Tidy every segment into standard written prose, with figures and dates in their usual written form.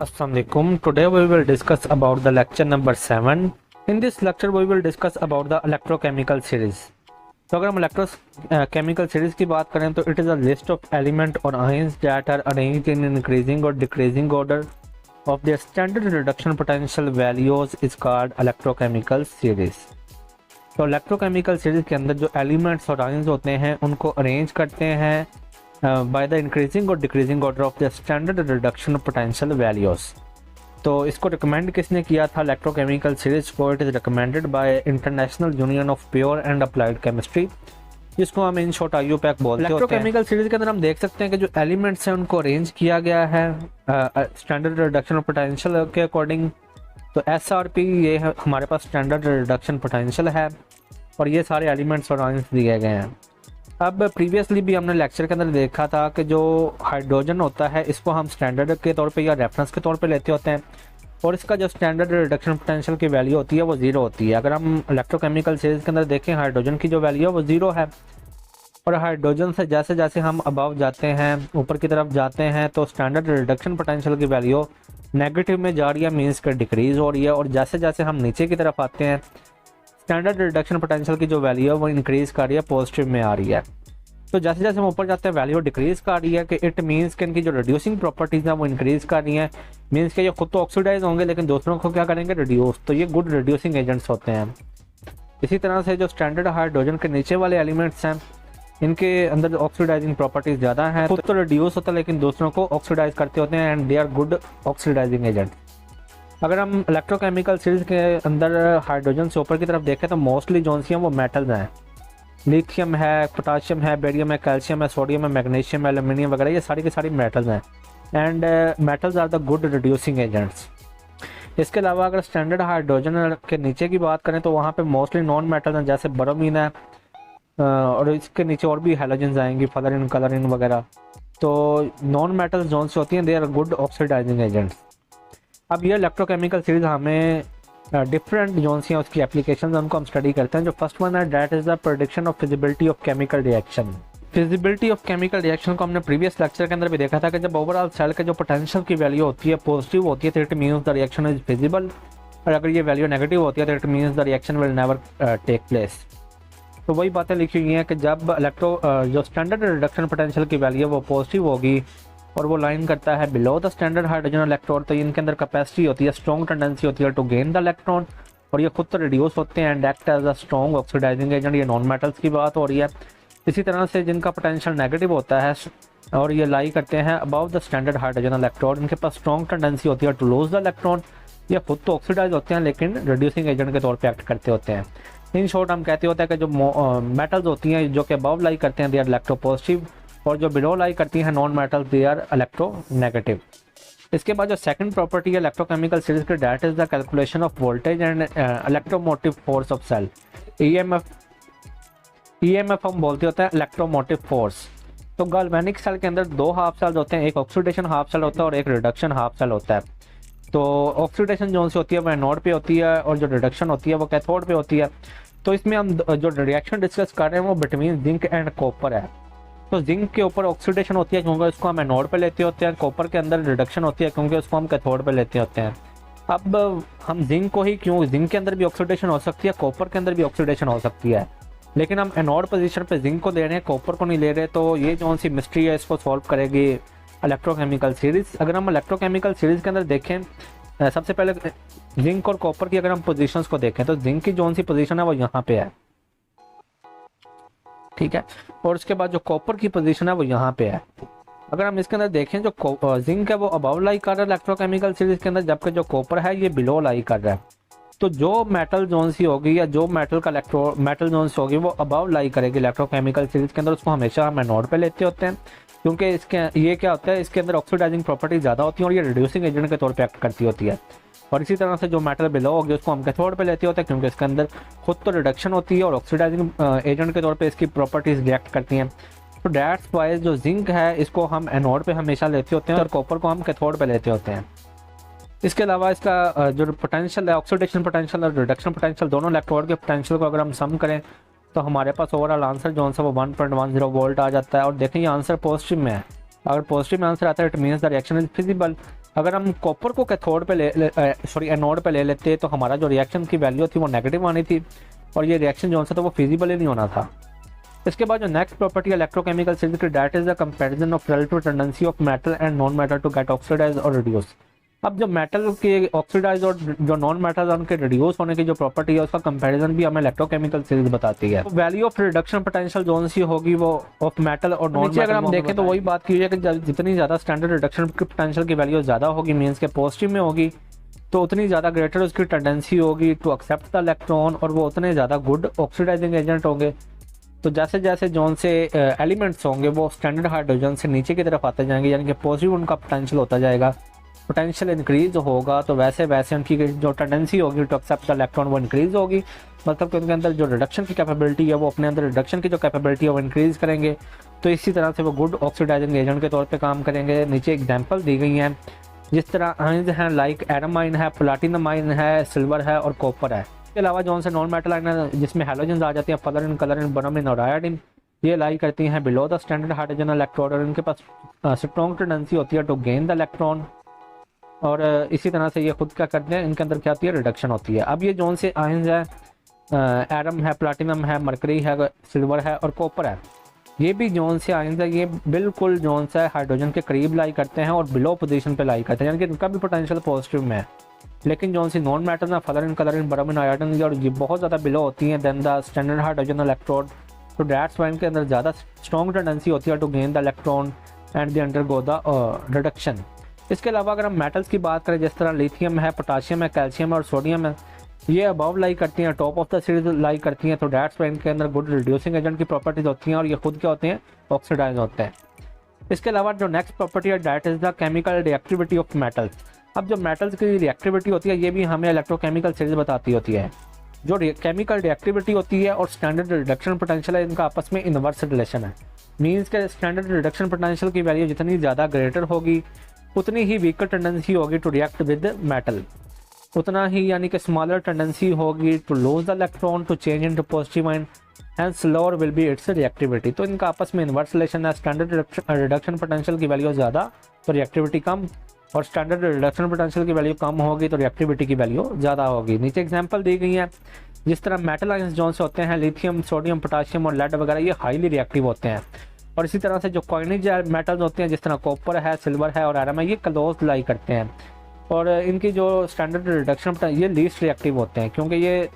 Assalamualaikum. Today we will discuss about the lecture number 7. In this lecture we will discuss about the electrochemical series. तो अगर हम electrochemical series की बात करें तो it is a list of element or ions that are arranged in increasing or decreasing order of their standard reduction potential values is called electrochemical series. तो electrochemical series के अंदर जो elements और ions होते हैं उनको arrange करते हैं बाय द इंक्रीजिंग और decreasing order of the standard reduction potential values. तो इसको रिकमेंड किसने किया था इलेक्ट्रोकेमिकल सीरीज को? It is recommended by international union of pure and applied chemistry, जिसको हम इन शॉर्ट IUPAC बोलते हैं। इलेक्ट्रोकेमिकल सीरीज के अंदर हम देख सकते हैं कि जो एलिमेंट्स हैं उनको अरेंज किया गया है स्टैंडर्ड रिडक्शन पोटेंशियल के अकॉर्डिंग। तो SRP ये है हमारे पास स्टैंडर्ड रिडक्शन पोटेंशियल है और ये सारे एलिमेंट्स और आयंस दिए गए हैं। अब प्रीवियसली भी हमने लेक्चर के अंदर देखा था कि जो हाइड्रोजन होता है इसको हम स्टैंडर्ड के तौर पे या रेफरेंस के तौर पे लेते होते हैं और इसका जो स्टैंडर्ड रिडक्शन पोटेंशियल की वैल्यू होती है वो 0 होती है। अगर हम इलेक्ट्रोकेमिकल सीरीज के अंदर देखें हाइड्रोजन की जो वैल्यू है वो 0 है और हाइड्रोजन से जैसे जैसे हम अबव जाते हैं ऊपर की तरफ जाते हैं तो स्टैंडर्ड रिडक्शन पोटेंशियल की वैल्यू नेगेटिव में जा रही है, मीन्स कि डिक्रीज हो रही है। और जैसे जैसे हम नीचे की तरफ आते हैं स्टैंडर्ड रिडक्शन पोटेंशियल की जो वैल्यू है वो इंक्रीज कर रही है, पॉजिटिव में आ रही है। तो जैसे जैसे हम ऊपर जाते हैं वैल्यू डिक्रीज कर रही है कि इट मीन्स कि इनकी जो रिड्यूसिंग प्रॉपर्टीज हैं वो इंक्रीज कर रही हैं, मीन्स कि ये खुद तो ऑक्सीडाइज होंगे लेकिन दूसरों को क्या करेंगे, रिड्यूस। तो ये गुड रिड्यूसिंग एजेंट्स होते हैं। इसी तरह से जो स्टैंडर्ड हाइड्रोजन के नीचे वाले एलिमेंट्स हैं इनके अंदर ऑक्सीडाइजिंग प्रॉपर्टीज ज़्यादा हैं, खुद तो रिड्यूस होता है लेकिन दूसरों को ऑक्सीडाइज करते होते हैं and they are good oxidising agent. अगर हम इलेक्ट्रोकेमिकल सीरीज के अंदर हाइड्रोजन से ऊपर की तरफ देखें तो मोस्टली जो सी हैं वो मेटल्स हैं। लिथियम है, पोटाशियम है, बेरियम है, कैल्शियम है, सोडियम है, मैग्नीशियम है, एल्यूमिनियम वगैरह, ये सारी की सारी मेटल्स हैं and metals are the good reducing agents. इसके अलावा अगर स्टैंडर्ड हाइड्रोजन के नीचे की बात करें तो वहाँ पे मोस्टली नॉन मेटल्स हैं, जैसे ब्रोमीन है और इसके नीचे और भी हैलोजन्स आएंगी, फ्लोरीन, क्लोरीन वगैरह। तो नॉन मेटल्स जोन से होती हैं, they are good oxidising agents. अब ये इलेक्ट्रोकेमिकल सीरीज हमें डिफरेंट जोन सी हैं उसकी एप्लीकेशन उनको हम स्टडी करते हैं। जो फर्स्ट वन है that is the prediction of feasibility of chemical reaction. Feasibility of chemical reaction को हमने प्रीवियस लेक्चर के अंदर भी देखा था कि जब ओवरऑल सेल के जो पोटेंशियल की वैल्यू होती है पॉजिटिव होती है तो it means the reaction is feasible, और अगर ये वैल्यू नेगेटिव होती है तो it means the reaction will never take place. तो वही बातें लिखी हुई हैं कि जब जो स्टैंडर्ड रिडक्शन पोटेंशियल की वैल्यू है वो पॉजिटिव होगी और वो लाइन करता है below the standard hydrogen electron, तो इनके अंदर कैपेसिटी होती है, स्ट्रॉन्ग टेंडेंसी होती है टू गेन द इलेक्ट्रॉन और ये खुद तो रिड्यूस होते हैं and act as a strong oxidizing agent. ये नॉन मेटल्स की बात हो रही है। इसी तरह से जिनका पोटेंशियल नेगेटिव होता है और ये लाई करते हैं above the standard hydrogen electron, इनके पास स्ट्रॉन्ग टेंडेंसी होती है टू लूज द इलेक्ट्रॉन। ये खुद तो ऑक्सीडाइज होते हैं लेकिन रिड्यूसिंग एजेंट के तौर पर एक्ट करते होते हैं। इन शॉर्ट हम कहते होते हैं कि जो मेटल्स होती हैं जो कि अबव लाई करते हैं दे आर इलेक्ट्रोपॉजिटिव और जो बिलो लाई करती हैं non metals they are electronegative. इसके बाद जो सेकंड प्रॉपर्टी है इलेक्ट्रोकेमिकल सीरीज के that is the calculation of voltage and electromotive force of cell. EMF हम बोलते होते हैं इलेक्ट्रोमोटिव फोर्स। तो गैल्वेनिक सेल के अंदर दो हाफ सेल्स होते हैं, एक ऑक्सीडेशन हाफ सेल होता है और एक रिडक्शन हाफ सेल होता है। तो ऑक्सीडेशन जो सी होती है वो एनोड पे होती है और जो रिडक्शन होती है वो कैथोड पे होती है। तो इसमें हम जो रिएक्शन डिस्कस कर रहे हैं वो बिटवीन जिंक एंड कॉपर है। तो जिंक के ऊपर ऑक्सीडेशन होती है क्योंकि उसको हम एनोड पे लेते होते हैं, कॉपर के अंदर रिडक्शन होती है क्योंकि उसको हम कैथोड पे लेते होते हैं। अब हम जिंक को ही क्यों, जिंक के अंदर भी ऑक्सीडेशन हो सकती है, कॉपर के अंदर भी ऑक्सीडेशन हो सकती है, लेकिन हम एनोड पोजीशन पे जिंक को दे रहे हैं, कॉपर को नहीं ले रहे। तो ये जो सी मिस्ट्री है इसको सॉल्व करेगी इलेक्ट्रोकेमिकल सीरीज। अगर हम इलेक्ट्रोकेमिकल सीरीज के अंदर देखें सबसे पहले जिंक और कॉपर की अगर हम पोजीशंस को देखें तो जिंक की जो सी पोजीशन है वो यहाँ पे है, ठीक है, और उसके बाद जो कॉपर की पोजीशन है वो यहाँ पे है। अगर हम इसके अंदर देखें जो जिंक है वो अबव लाई कर रहा है इलेक्ट्रोकेमिकल सीरीज के अंदर, जबकि जो कॉपर है ये बिलो लाई कर रहा है। तो जो मेटल जोन सी होगी या जो मेटल का मेटल जोन सी होगी वो अबव लाई करेगी इलेक्ट्रोकेमिकल सीरीज के अंदर, उसको हमेशा हम एनोड पे लेते होते हैं क्योंकि इसके ये क्या होता है इसके अंदर ऑक्सीडाइजिंग प्रॉपर्टी ज़्यादा होती है और ये रिड्यूसिंग एजेंट के तौर पे एक्ट करती होती है। और इसी तरह से जो मेटल बिलो होगी उसको हम कैथोड पे लेते होते हैं क्योंकि इसके अंदर खुद तो रिडक्शन होती है और ऑक्सीडाइजिंग एजेंट के तौर पे इसकी प्रॉपर्टीज रिएक्ट करती हैं। तो दैट्स वाइज जो जिंक है इसको हम एनोड पे हमेशा लेते होते हैं और कॉपर को हम कैथोड पे लेते होते हैं। इसके अलावा इसका जो पोटेंशियल है ऑक्सीडेशन पोटेंशियल और रिडक्शन पोटेंशियल दोनों इलेक्ट्रोड के पोटेंशियल को अगर हम सम करें तो हमारे पास ओवरऑल आंसर जो है वो 1.10 वोल्ट आ जाता है। और देखें ये आंसर पॉजिटिव में है, अगर पॉजिटिव में आंसर आता है it means the reaction is feasible अगर हम कॉपर को कैथोड पे एनोड पे ले लेते तो हमारा जो रिएक्शन की वैल्यू थी वो नेगेटिव आनी थी और ये रिएक्शन जो सा था वो फिजिबल ही नहीं होना था। इसके बाद जो नेक्स्ट प्रॉपर्टी इलेक्ट्रोकेमिकल सिंथेसिस की, that is the comparison of relative tendency of metal and non metal to get oxidize और रिड्यूस। अब जो मेटल के ऑक्सीडाइज और जो नॉन मेटल है उनके रिड्यूस होने की जो प्रॉपर्टी है उसका कंपैरिजन भी हमें इलेक्ट्रोकेमिकल सीरीज बताती है। वैल्यू ऑफ रिडक्शन पोटेंशियल जोन सी होगी वो ऑफ मेटल और नॉन मेटल। अगर हम देखें तो वही बात की है कि जितनी ज्यादा स्टैंडर्ड रिडक्शन की पोटेंशियल की वैल्यू ज्यादा होगी, मीन्स के पॉजिटिव में होगी, तो उतनी ज्यादा ग्रेटर उसकी टेंडेंसी होगी टू एक्सेप्ट द इलेक्ट्रॉन और वो उतने ज्यादा गुड ऑक्सीडाइजिंग एजेंट होंगे। तो जैसे जैसे जोन से एलिमेंट्स होंगे वो स्टैंडर्ड हाइड्रोजन से नीचे की तरफ आते जाएंगे, यानी कि पॉजिटिव उनका पोटेंशियल होता जाएगा, पोटेंशियल इंक्रीज होगा, तो वैसे वैसे उनकी जो टेंडेंसी होगी टू एक्सेप्ट द इलेक्ट्रॉन वो इंक्रीज होगी। मतलब कि उनके अंदर जो रिडक्शन की कैपेबिलिटी है वो अपने अंदर रिडक्शन की जो कैपेबिलिटी है वो इंक्रीज करेंगे। तो इसी तरह से वो गुड ऑक्सीडाइजिंग एजेंट के तौर पे काम करेंगे। नीचे एग्जांपल दी गई हैं, जिस तरह आयंस हैं लाइक एरम आयन है, प्लाटिनम आयन है, सिल्वर है और कॉपर है। इसके अलावा जो से नॉन मेटल आयन है जिसमें हेलोजन्स आ जाती हैं, फ्लोरीन, क्लोरीन, ब्रोमीन और आयोडीन, ये लाई करती हैं below the standard hydrogen electrode और इनके पास स्ट्रॉन्ग टेंडेंसी होती है टू गेन द इलेक्ट्रॉन। और इसी तरह से ये खुद क्या करते हैं, इनके अंदर क्या होती है, रिडक्शन होती है। अब ये जोन से आयंस है, एरम है, प्लाटिनम है, मरकरी है, सिल्वर है और कॉपर है, ये भी जोन से आयंस है, ये बिल्कुल जोन से हाइड्रोजन के करीब लाई करते हैं और बिलो पोजीशन पे लाई करते हैं, यानी कि इनका भी पोटेंशियल पॉजिटिव में है। लेकिन जोन सी नॉन मेटल ना, फ्लोरीन, क्लोरीन, ब्रोमीन, आयोडीन और ये बहुत ज़्यादा बिलो होती हैं than the standard hydrogen electrode. तो दैट्स वाई इनके अंदर ज़्यादा स्ट्रॉन्ग टेंडेंसी होती है to gain the electron and they undergo the reduction. इसके अलावा अगर हम मेटल्स की बात करें, जिस तरह लिथियम है, पोटाशियम है, कैल्शियम है और सोडियम है, ये अबव लाई करती हैं, टॉप ऑफ द सीरीज लाई करती हैं। तो दैट्स वाई इनके अंदर गुड रिड्यूसिंग एजेंट की प्रॉपर्टीज होती हैं और ये खुद क्या होते हैं, ऑक्सीडाइज होते हैं। इसके अलावा जो नेक्स्ट प्रॉपर्टी है that is the chemical reactivity of metals. अब जो मेटल्स की रिएक्टिविटी होती है ये भी हमें इलेक्ट्रोकेमिकल सीरीज बताती होती है। जो केमिकल रिएक्टिविटी होती है और स्टैंडर्ड रिडक्शन पोटेंशियल है, इनका आपस में इनवर्स रिलेशन है। मीन्स के स्टैंडर्ड रिडक्शन पोटेंशियल की वैल्यू जितनी ज़्यादा ग्रेटर होगी उतनी ही वीकर टेंडेंसी होगी टू रिएक्ट विद मेटल, उतना ही यानी कि स्मॉलर टेंडेंसी होगी to lose the electron to change into positive ion and slower will be its reactivity. तो इनका आपस में इनवर्स रिलेशन है। स्टैंडर्ड रिडक्शन पोटेंशियल की वैल्यू ज़्यादा तो रिएक्टिविटी कम, और स्टैंडर्ड रिडक्शन पोटेंशियल की वैल्यू कम होगी तो रिएक्टिविटी की वैल्यू ज़्यादा होगी। नीचे एग्जांपल दी गई है, जिस तरह मेटल आयंस जोन से होते हैं लिथियम, सोडियम, पोटाशियम और लेड वगैरह, ये हाईली रिएक्टिव होते हैं। और इसी तरह से जो कॉइनेज मेटल्स होते हैं जिस तरह कॉपर है, सिल्वर है और आयरन है, ये क्लोज लाई करते हैं और इनकी जो स्टैंडर्ड रिडक्शन ये लीस्ट रिएक्टिव होते हैं क्योंकि ये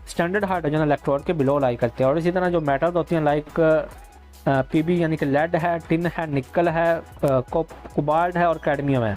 स्टैंडर्ड हाइड्रोजन इलेक्ट्रोड के बिलो लाई करते हैं। और इसी तरह जो मेटल्स होती हैं लाइक पीबी यानी कि लेड है, टिन है, निकल है, कोबाल्ट है और कैडमियम है,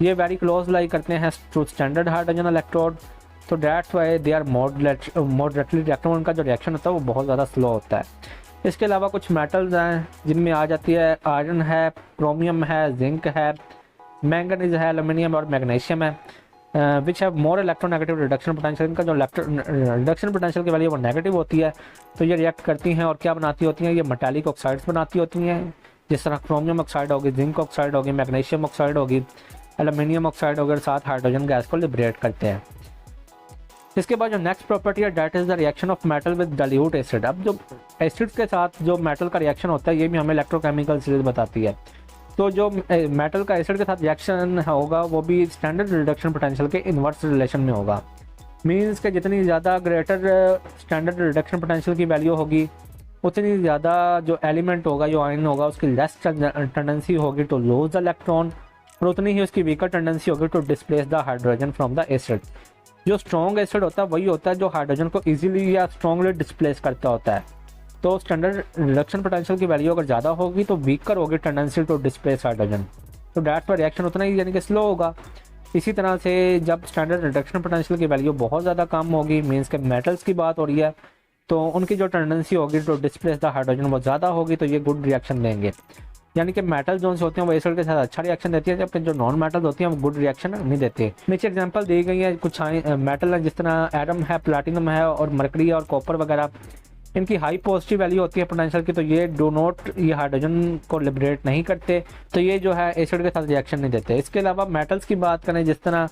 ये वेरी क्लोज लाई करते हैं टू स्टैंडर्ड हाइड्रोजन इलेक्ट्रोड। तो that's why they are moderately reactive, उनका जो रिएक्शन होता है वो बहुत ज़्यादा स्लो होता है। इसके अलावा कुछ मेटल्स हैं जिनमें आ जाती है आयरन है, क्रोमियम है, जिंक है, मैंगनीज है, एल्यूमिनियम और मैग्नीशियम है, which have more electronegative reduction potential. इनका जो रिडक्शन पोटेंशियल की वैल्यू वो नेगेटिव होती है, तो ये रिएक्ट करती हैं और क्या बनाती होती हैं, ये मेटालिक ऑक्साइड्स बनाती होती हैं, जिस तरह क्रोमियम ऑक्साइड होगी, जिंक ऑक्साइड होगी, मैग्नीशियम ऑक्साइड होगी, एल्यूमिनियम ऑक्साइड होगी, साथ हाइड्रोजन गैस को लिबरेट करते हैं। इसके बाद जो नेक्स्ट प्रॉपर्टी है that is the reaction of metal with dilute acid. अब जो एसिड के साथ जो मेटल का रिएक्शन होता है ये भी हमें इलेक्ट्रोकेमिकल सीरीज बताती है। तो जो मेटल का एसिड के साथ रिएक्शन होगा वो भी स्टैंडर्ड रिडक्शन पोटेंशियल के इनवर्स रिलेशन में होगा। मीन्स के जितनी ज़्यादा ग्रेटर स्टैंडर्ड रिडक्शन पोटेंशियल की वैल्यू होगी उतनी ज़्यादा जो एलिमेंट होगा, जो आयन होगा, उसकी लेस टेंडेंसी होगी टू लूज द इलेक्ट्रॉन और उतनी ही उसकी वीकर टेंडेंसी होगी to displace the hydrogen from the acid. जो स्ट्रॉन्ग एसिड होता है वही होता है जो हाइड्रोजन को इजीली या स्ट्रॉन्गली डिस्प्लेस करता होता है। तो स्टैंडर्ड रिडक्शन पोटेंशियल की वैल्यू अगर ज़्यादा होगी तो वीकर होगी टेंडेंसी टू डिस्प्लेस हाइड्रोजन, तो डैट पर रिएक्शन उतना ही यानी कि स्लो होगा। इसी तरह से जब स्टैंडर्ड रिडक्शन पोटेंशियल की वैल्यू बहुत ज़्यादा कम होगी, मीन्स के मेटल्स की बात हो रही है, तो उनकी जो टेंडेंसी होगी टू डिस्प्लेस द हाइड्रोजन वो ज़्यादा होगी, तो ये गुड रिएक्शन देंगे। यानी कि मेटल जो होते हैं वो एसिड के साथ अच्छा रिएक्शन देती है, जबकि जो नॉन मेटल होती हैं वो गुड रिएक्शन नहीं देते। नीचे एग्जांपल दी गई है कुछ मेटल है जिस तरह एरम है, प्लैटिनम है और मरकरी है और कॉपर वगैरह, इनकी हाई पॉजिटिव वैल्यू होती है पोटेंशियल की, तो ये डो नॉट ये हाइड्रोजन को लिबरेट नहीं करते, तो ये जो है एसिड के साथ रिएक्शन नहीं देते। इसके अलावा मेटल्स की बात करें जिस तरह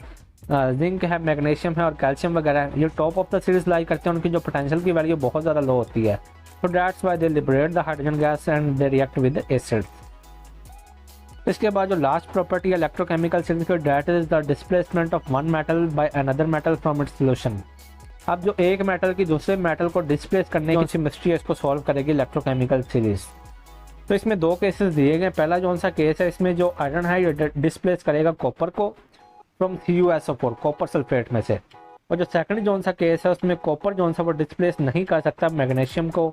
जिंक है, मैग्नीशियम है और कैल्शियम वगैरह, ये टॉप ऑफ द सीरीज लाई करते हैं, उनकी जो पोटेंशियल की वैल्यू बहुत ज़्यादा लो होती है, तो that's why they liberate the hydrogen gas and they react with acid. इसके बाद जो लास्ट प्रॉपर्टी है इलेक्ट्रोकेमिकल सीरीज की, that is the displacement of one metal by another metal from its solution. अब जो एक मेटल की दूसरे मेटल को डिस्प्लेस करने की केमिस्ट्री है इसको सॉल्व करेगी इलेक्ट्रोकेमिकल सीरीज। तो इसमें दो केसेस दिए गए। पहला जो सा केस है इसमें जो आयरन है ये डिस्प्लेस करेगा कॉपर को फ्रॉम CuSO4 कॉपर सल्फेट में से, और जो सेकंड जो सा केस है उसमें कॉपर जो सा वो डिस्प्लेस नहीं कर सकता मैग्नीशियम को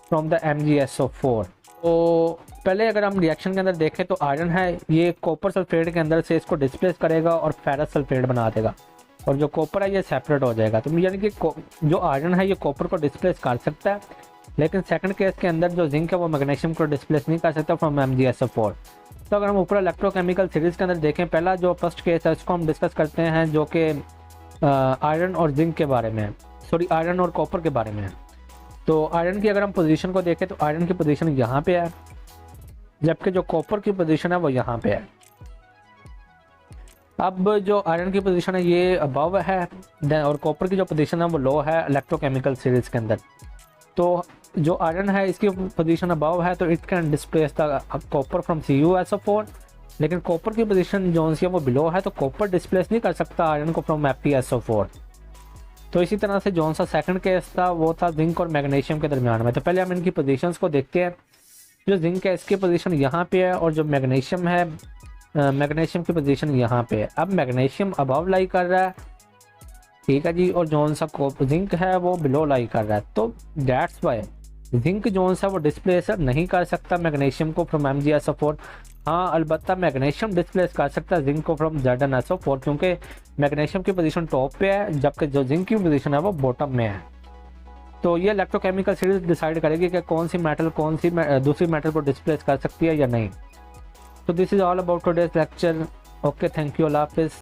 फ्रॉम द MgSO4। तो पहले अगर हम रिएक्शन के अंदर देखें तो आयरन है ये कॉपर सल्फेट के अंदर से इसको डिस्प्लेस करेगा और फेरस सल्फेट बना देगा, और जो कॉपर है ये सेपरेट हो जाएगा। तो यानी कि जो आयरन है ये कॉपर को डिस्प्लेस कर सकता है, लेकिन सेकंड केस के अंदर जो जिंक है वो मैग्नीशियम को डिस्प्लेस नहीं कर सकता फ्रॉम MgSO4। तो अगर हम ऊपर इलेक्ट्रोकेमिकल सीरीज के अंदर देखें, पहला जो फर्स्ट केस है उसको हम डिस्कस करते हैं जो कि आयरन और जिंक के बारे में, सॉरी आयरन और कॉपर के बारे में है। तो आयरन की अगर हम पोजीशन को देखें तो आयरन की पोजीशन यहाँ पे है, जबकि जो कॉपर की पोजीशन है वो यहाँ पे है। अब जो आयरन की पोजीशन है ये अबव है और कॉपर की जो पोजीशन है वो लो है इलेक्ट्रोकेमिकल सीरीज के अंदर। तो जो आयरन है इसकी पोजीशन अबव है तो it can displace the copper from CuSO4, लेकिन कॉपर की पोजीशन जो है वो बिलो है तो कॉपर डिस्प्लेस नहीं कर सकता आयरन को फ्रॉम FeSO4। तो इसी तरह से जो सा सेकंड केस था वो था जिंक और मैग्नीशियम के दरमियान में। तो पहले हम इनकी पोजीशंस को देखते हैं। जो जिंक है इसकी पोजीशन यहाँ पे है और जो मैग्नीशियम है मैग्नीशियम की पोजीशन यहाँ पे है। अब मैग्नीशियम अबव लाई कर रहा है, ठीक है जी, और जो सा जिंक है वो बिलो लाई कर रहा है। तो दैट्स वाई जिंक जो सा वो डिस्प्लेस नहीं कर सकता मैग्नीशियम को फ्रॉम MgSO4। हाँ अलबत्ता मैग्नीशियम डिस्प्लेस कर सकता है जिंक को फ्रॉम ZnSO4, क्योंकि मैग्नीशियम की पोजीशन टॉप पे है जबकि जो जिंक की पोजीशन है वो बॉटम में है। तो ये इलेक्ट्रोकेमिकल सीरीज डिसाइड करेगी कि कौन सी मेटल कौन सी दूसरी मेटल को डिस्प्लेस कर सकती है या नहीं। तो this is all about today's lecture. Okay, thank you, अल्लाह हाफिज़।